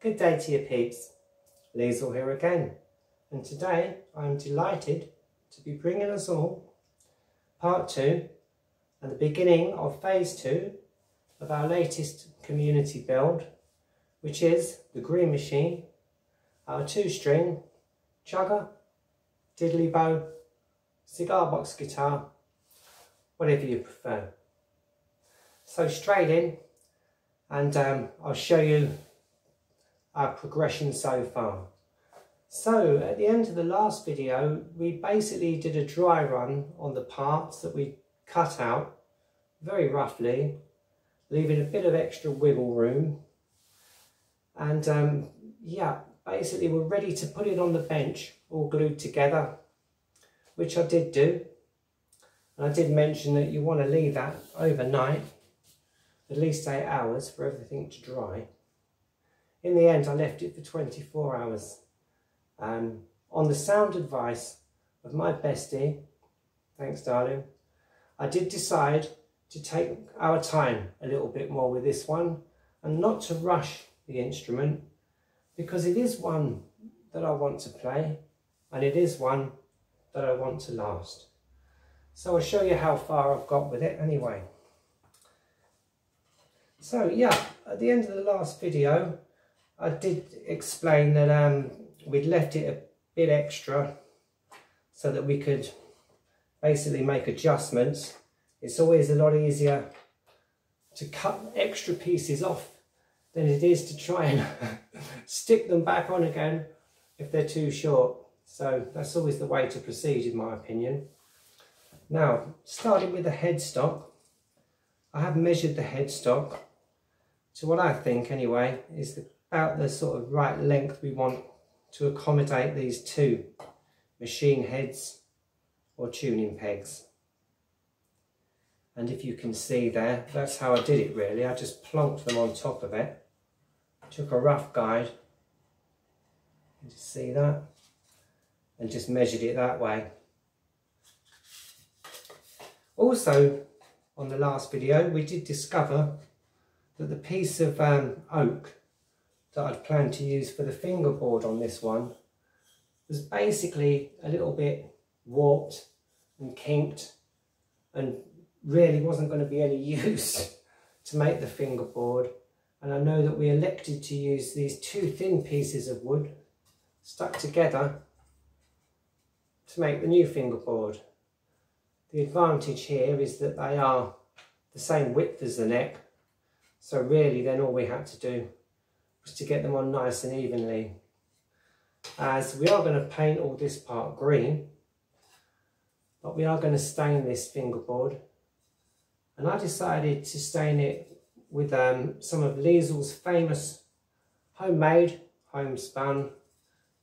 Good day to you peeps, Liesl here again, and today I'm delighted to be bringing us all part 2 and the beginning of phase 2 of our latest community build, which is the green machine, our 2-string chugger, diddley bow, cigar box guitar, whatever you prefer. So straight in, and I'll show you our progression so far. So at the end of the last video, we basically did a dry run on the parts that we cut out very roughly, leaving a bit of extra wiggle room. And yeah, basically we're ready to put it on the bench all glued together, which I did do. And I did mention that you want to leave that overnight, at least 8 hours for everything to dry. In the end, I left it for 24 hours. On the sound advice of my bestie, thanks darling, I did decide to take our time a little bit more with this one and not to rush the instrument, because it is one that I want to play and it is one that I want to last. So I'll show you how far I've got with it anyway. So yeah, at the end of the last video, I did explain that we'd left it a bit extra so that we could basically make adjustments. It's always a lot easier to cut extra pieces off than it is to try and stick them back on again if they're too short. So that's always the way to proceed in my opinion. Now, starting with the headstock, I have measured the headstock to what I think anyway is about the sort of right length we want to accommodate these 2 machine heads or tuning pegs. And if you can see there, that's how I did it really. I just plonked them on top of it, took a rough guide, you just see that, and just measured it that way. Also, on the last video, we did discover that the piece of oak that I'd planned to use for the fingerboard on this one was basically a little bit warped and kinked and really wasn't going to be any use to make the fingerboard. And I know that we elected to use these 2 thin pieces of wood stuck together to make the new fingerboard. The advantage here is that they are the same width as the neck, so really then all we had to do was to get them on nice and evenly. As we are going to paint all this part green, but we are going to stain this fingerboard, and I decided to stain it with some of Liesl's famous homemade, homespun,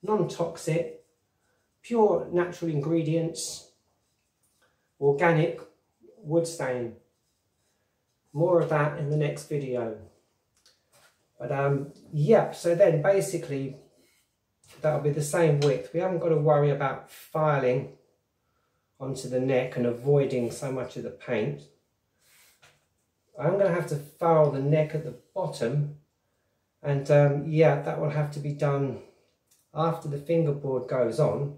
non-toxic, pure natural ingredients, organic wood stain. More of that in the next video. But yeah, so then basically that'll be the same width. We haven't got to worry about filing onto the neck and avoiding so much of the paint. I'm going to have to file the neck at the bottom, and yeah, that will have to be done after the fingerboard goes on.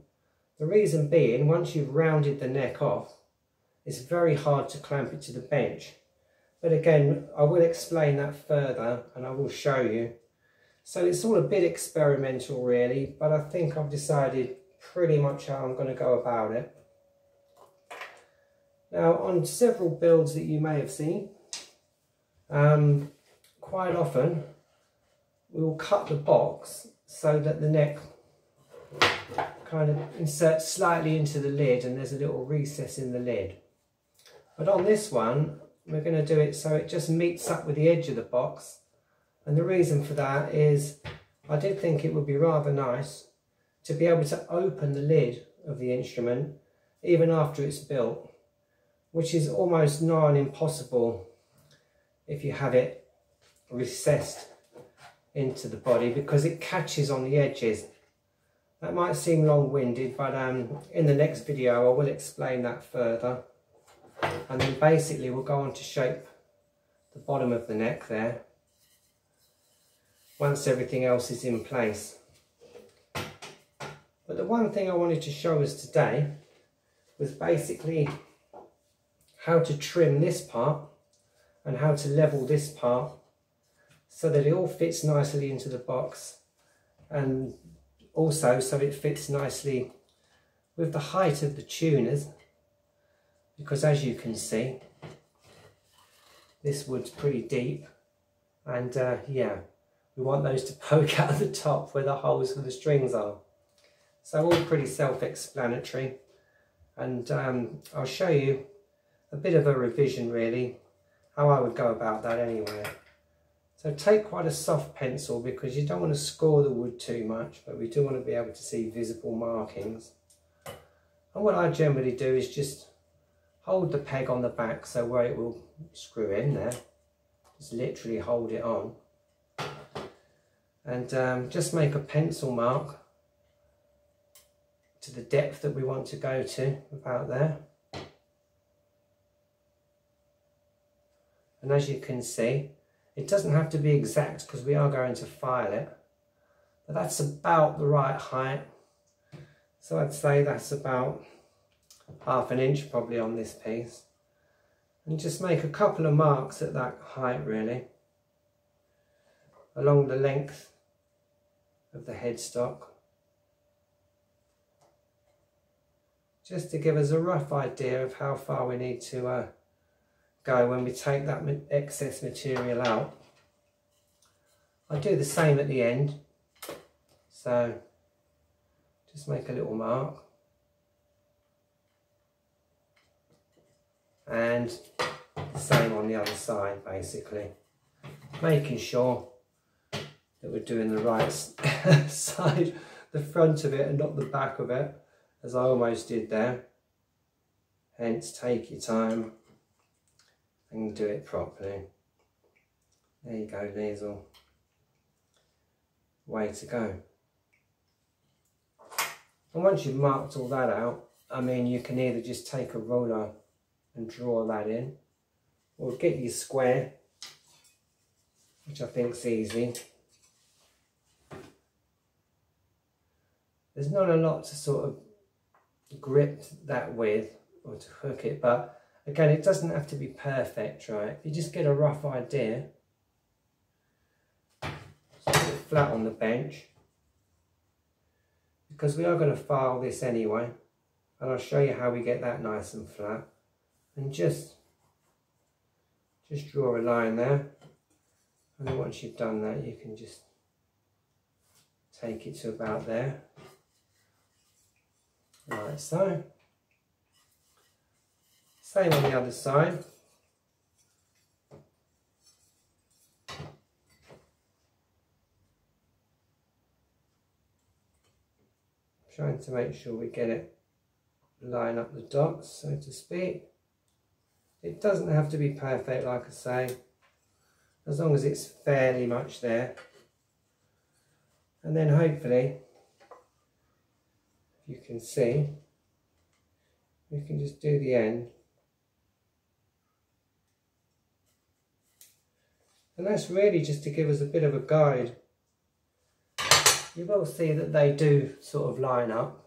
The reason being, once you've rounded the neck off, it's very hard to clamp it to the bench. But again, I will explain that further and I will show you. So it's all a bit experimental really, but I think I've decided pretty much how I'm going to go about it. Now, on several builds that you may have seen, quite often we will cut the box so that the neck kind of inserts slightly into the lid and there's a little recess in the lid. But on this one, we're going to do it so it just meets up with the edge of the box. And the reason for that is I did think it would be rather nice to be able to open the lid of the instrument even after it's built, which is almost nigh on impossible if you have it recessed into the body because it catches on the edges. That might seem long-winded, but in the next video I will explain that further. And then basically we'll go on to shape the bottom of the neck there. once everything else is in place. But the one thing I wanted to show us today was basically how to trim this part and how to level this part so that it all fits nicely into the box, and also so it fits nicely with the height of the tuners, because as you can see this wood's pretty deep, and yeah, we want those to poke out of the top where the holes for the strings are. So all pretty self-explanatory, and I'll show you a bit of a revision really, how I would go about that anyway. So take quite a soft pencil because you don't want to score the wood too much, but we do want to be able to see visible markings. And what I generally do is just hold the peg on the back, so where it will screw in there, just literally hold it on, and just make a pencil mark to the depth that we want to go to, about there. And as you can see, it doesn't have to be exact because we are going to file it, but that's about the right height. So I'd say that's about ½ an inch probably on this piece, and just make a couple of marks at that height really, along the length of the headstock, just to give us a rough idea of how far we need to go when we take that excess material out. I do the same at the end, so just make a little mark, and the same on the other side, basically making sure that we're doing the right side, the front of it and not the back of it, as I almost did there. Hence, take your time and do it properly. There you go, Liesl. Way to go. And once you've marked all that out, I mean, you can either just take a ruler and draw that in, or get your square, which I think's easy. There's not a lot to sort of grip that with or to hook it, but again, it doesn't have to be perfect, right? If you just get a rough idea, just put it flat on the bench, because we are going to file this anyway, and I'll show you how we get that nice and flat. And just draw a line there, and then once you've done that, you can just take it to about there, like so. Same on the other side. Trying to make sure we get it, line up the dots, so to speak. It doesn't have to be perfect, like I say, as long as it's fairly much there. And then hopefully, you can see, we can just do the end. And that's really just to give us a bit of a guide. You will see that they do sort of line up.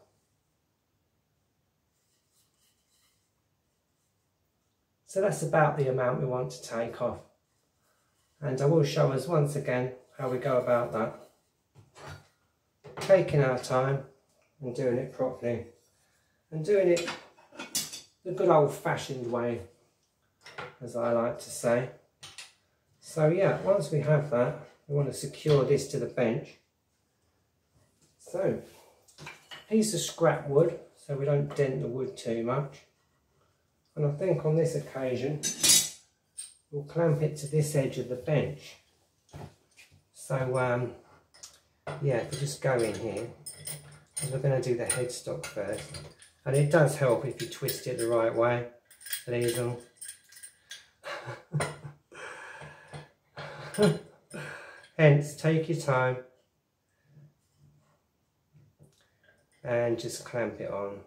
So that's about the amount we want to take off. And I will show us once again how we go about that. Taking our time and doing it properly. And doing it the good old-fashioned way, as I like to say. So yeah, once we have that, we want to secure this to the bench. So, piece of scrap wood, so we don't dent the wood too much. And I think on this occasion, we'll clamp it to this edge of the bench. So, yeah, if we just go in here, because we're going to do the headstock first. And it does help if you twist it the right way, Liesl. Hence, take your time and just clamp it on.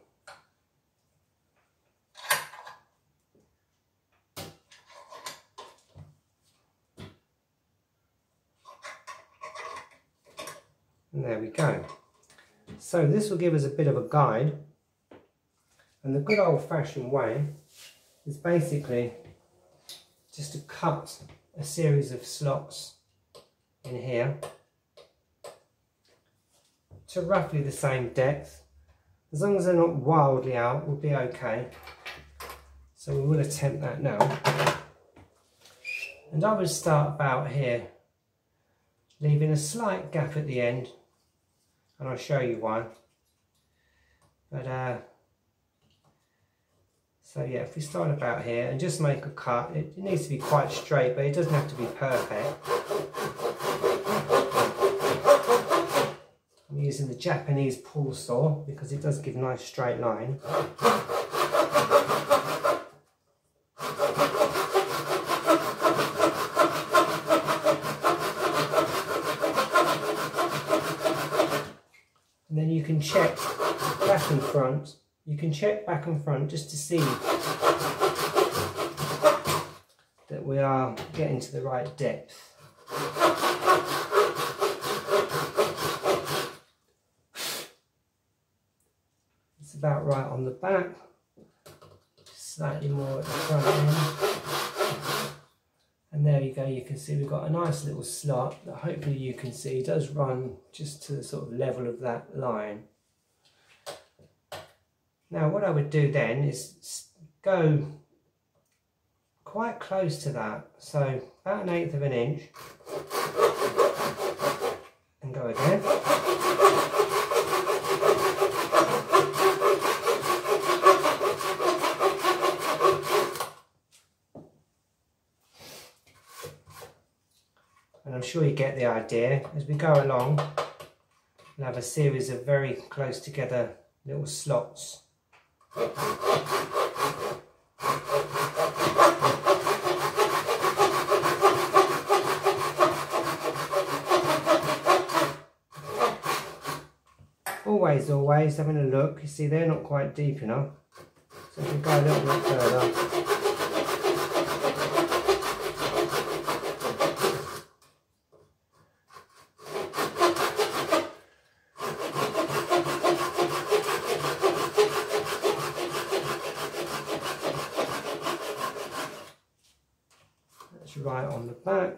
And there we go. So this will give us a bit of a guide, and the good old-fashioned way is basically just to cut a series of slots in here to roughly the same depth. As long as they're not wildly out, we'll be okay. So we will attempt that now. And I would start about here, leaving a slight gap at the end, and I'll show you why. But so yeah, if we start about here and just make a cut, it needs to be quite straight, but it doesn't have to be perfect. I'm using the Japanese pull saw because it does give a nice straight line. And then you can check back and front. You can check back and front just to see that we are getting to the right depth. It's about right on the back, slightly more at the front end. And there you go, you can see we've got a nice little slot that hopefully you can see does run just to the sort of level of that line. Now what I would do then is go quite close to that, so about 1/8 of an inch, and go again. And I'm sure you get the idea. As we go along, we'll have a series of very close together little slots. Always having a look. You see they're not quite deep enough, so if we go a little bit further. Right on the back,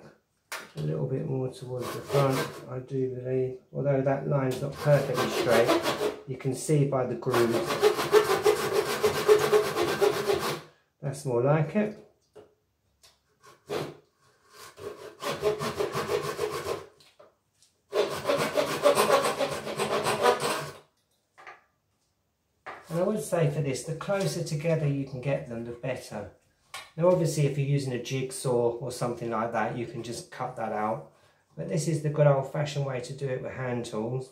a little bit more towards the front, I do believe, although that line's not perfectly straight, you can see by the grooves. That's more like it. And I would say for this, the closer together you can get them, the better. Now obviously if you're using a jigsaw or something like that, you can just cut that out. But this is the good old-fashioned way to do it with hand tools.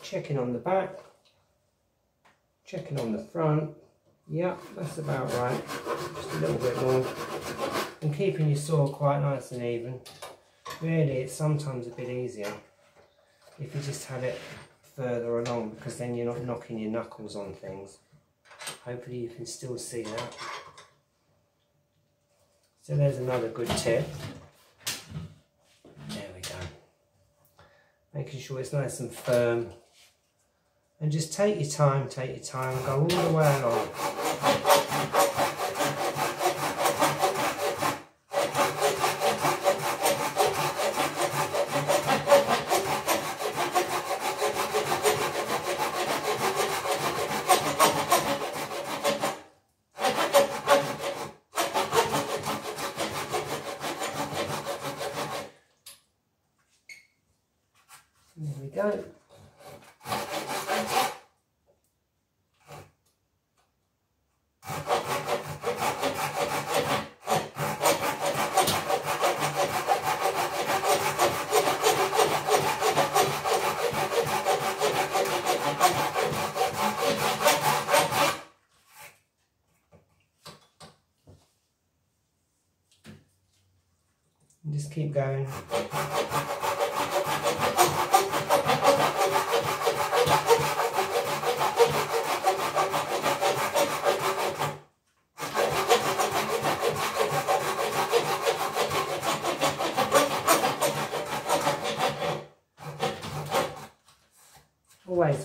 Checking on the back, checking on the front. Yep, that's about right. Just a little bit more. And keeping your saw quite nice and even. Really, it's sometimes a bit easier if you just have it further along, because then you're not knocking your knuckles on things. Hopefully you can still see that. So there's another good tip. There we go. Making sure it's nice and firm. And just take your time, and go all the way along. There we go. just keep going.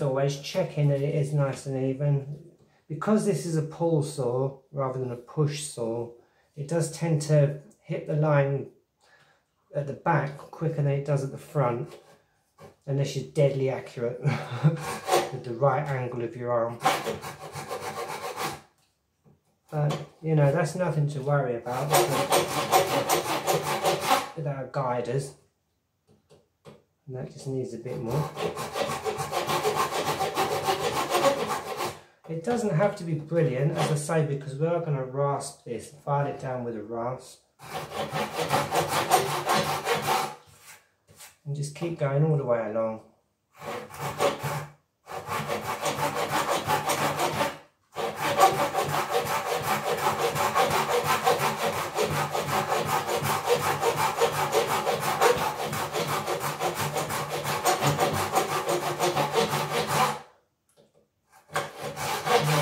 Always checking that it is nice and even. Because this is a pull saw rather than a push saw, it does tend to hit the line at the back quicker than it does at the front, unless you're deadly accurate with the right angle of your arm. But you know, that's nothing to worry about with our guiders, and that just needs a bit more. It doesn't have to be brilliant, as I say, because we are going to rasp this, file it down with a rasp. And just keep going all the way along.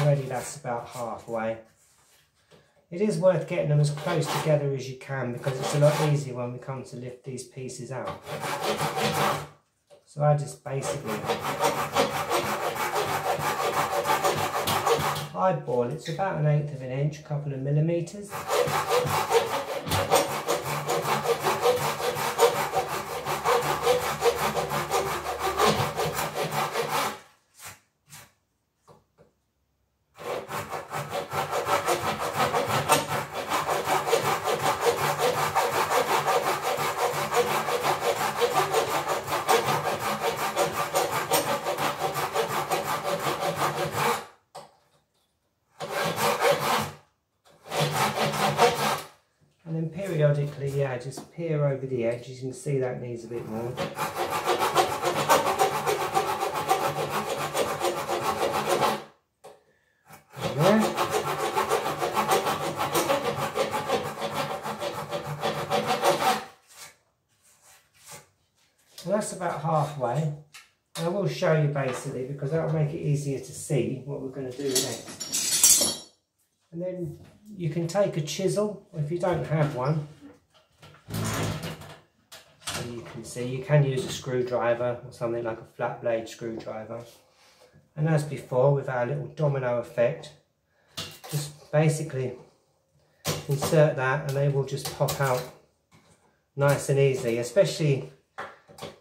Already that's about halfway. It is worth getting them as close together as you can, because it's a lot easier when we come to lift these pieces out. So I just basically eyeball, it's about 1/8 of an inch, a couple of millimeters. And then periodically, yeah, just peer over the edge. You can see that needs a bit more. There. And that's about halfway. And I will show you basically, because that will make it easier to see what we're going to do next. And then you can take a chisel, or if you don't have one, so you can see, you can use a screwdriver or something like a flat blade screwdriver. And as before, with our little domino effect, just basically insert that and they will just pop out nice and easy. Especially,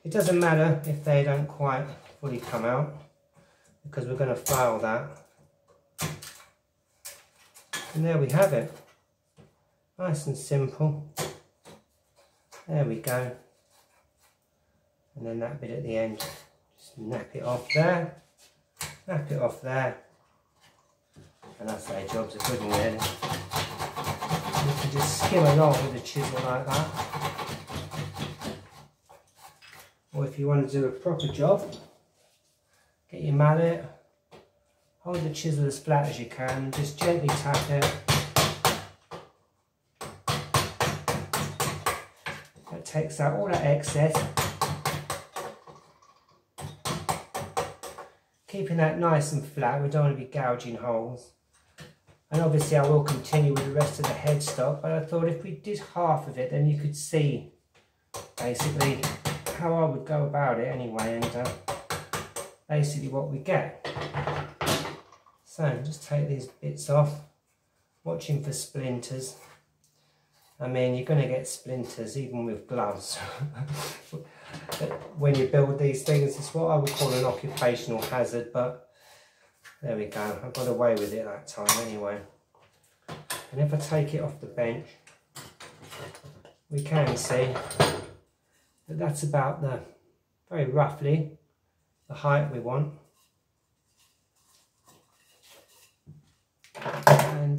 it doesn't matter if they don't quite fully come out, because we're going to file that. And there we have it, nice and simple. There we go. And then that bit at the end, just nap it off there, nap it off there. And I say job's a good one really. You can just skim along with a chisel like that. Or if you want to do a proper job, get your mallet, hold the chisel as flat as you can and just gently tap it. That takes out all that excess. Keeping that nice and flat, we don't want to be gouging holes. And obviously I will continue with the rest of the headstock, but I thought if we did half of it, then you could see basically how I would go about it anyway, and basically what we get. So just take these bits off, watching for splinters. I mean, you're going to get splinters even with gloves. When you build these things, it's what I would call an occupational hazard, but there we go, I got away with it that time anyway. And if I take it off the bench, we can see that that's about the, very roughly, the height we want.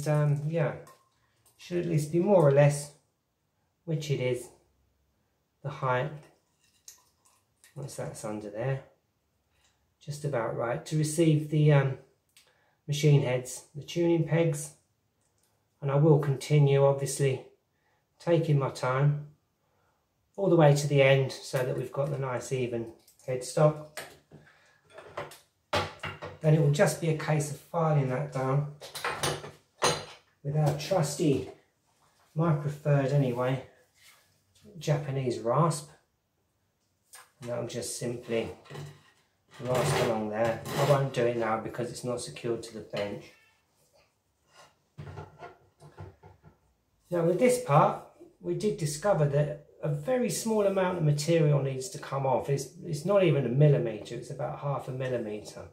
And yeah, should at least be more or less, which it is, the height. Once that's under there, just about right to receive the machine heads, the tuning pegs. And I will continue, obviously, taking my time, all the way to the end so that we've got the nice even headstock. Then it will just be a case of filing that down with our trusty, my preferred anyway, Japanese rasp. And that'll just simply rasp along there. I won't do it now because it's not secured to the bench. Now with this part, we did discover that a very small amount of material needs to come off. It's not even a millimetre, it's about half a millimetre.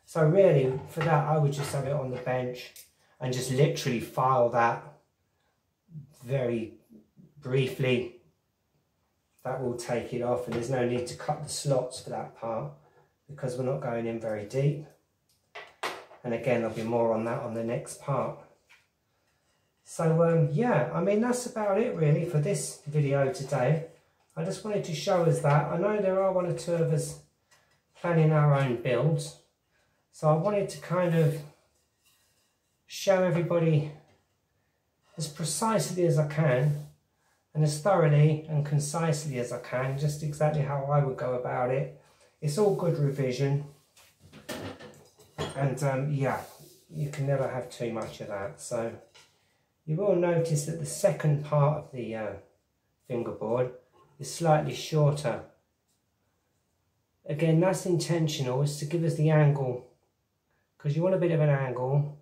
So really, for that, I would just have it on the bench and just literally file that very briefly. That will take it off, and there's no need to cut the slots for that part because we're not going in very deep. And again, there'll be more on that on the next part. So yeah, I mean, that's about it really for this video today. I just wanted to show us that. I know there are one or two of us planning our own builds. So I wanted to kind of show everybody as precisely as I can and as thoroughly and concisely as I can, just exactly how I would go about it. It's all good revision, and yeah, you can never have too much of that. So you will notice that the second part of the fingerboard is slightly shorter. Again, that's intentional, it's to give us the angle, because you want a bit of an angle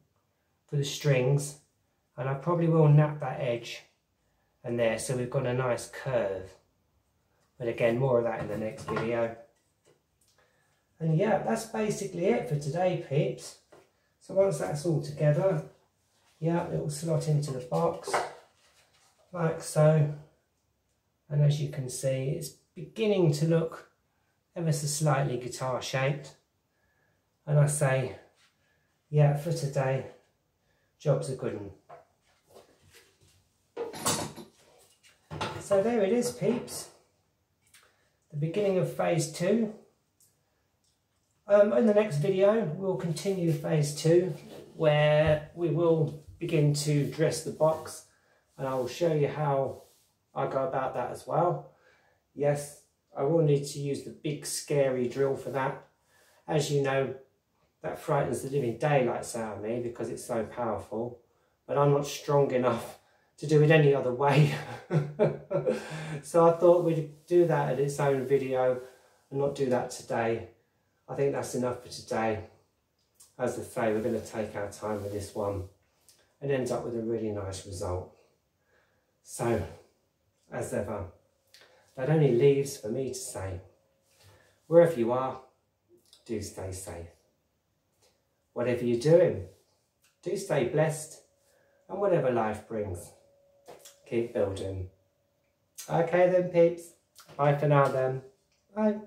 for the strings, and I probably will nap that edge and there, so we've got a nice curve. But again, more of that in the next video. And yeah, that's basically it for today, peeps. So once that's all together, yeah, it will slot into the box like so. And as you can see, it's beginning to look ever so slightly guitar shaped. And I say, yeah, for today, job's a good one. So there it is, peeps. The beginning of phase 2. In the next video, we'll continue phase 2, where we will begin to dress the box, and I will show you how I go about that as well. Yes, I will need to use the big scary drill for that. As you know, that frightens the living daylights out of me because it's so powerful, but I'm not strong enough to do it any other way. So I thought we'd do that at its own video and not do that today. I think that's enough for today. As I say, we're going to take our time with this one and end up with a really nice result. So, as ever, that only leaves for me to say, wherever you are, do stay safe. Whatever you're doing, do stay blessed, and whatever life brings, keep building. Okay then, peeps. Bye for now then. Bye.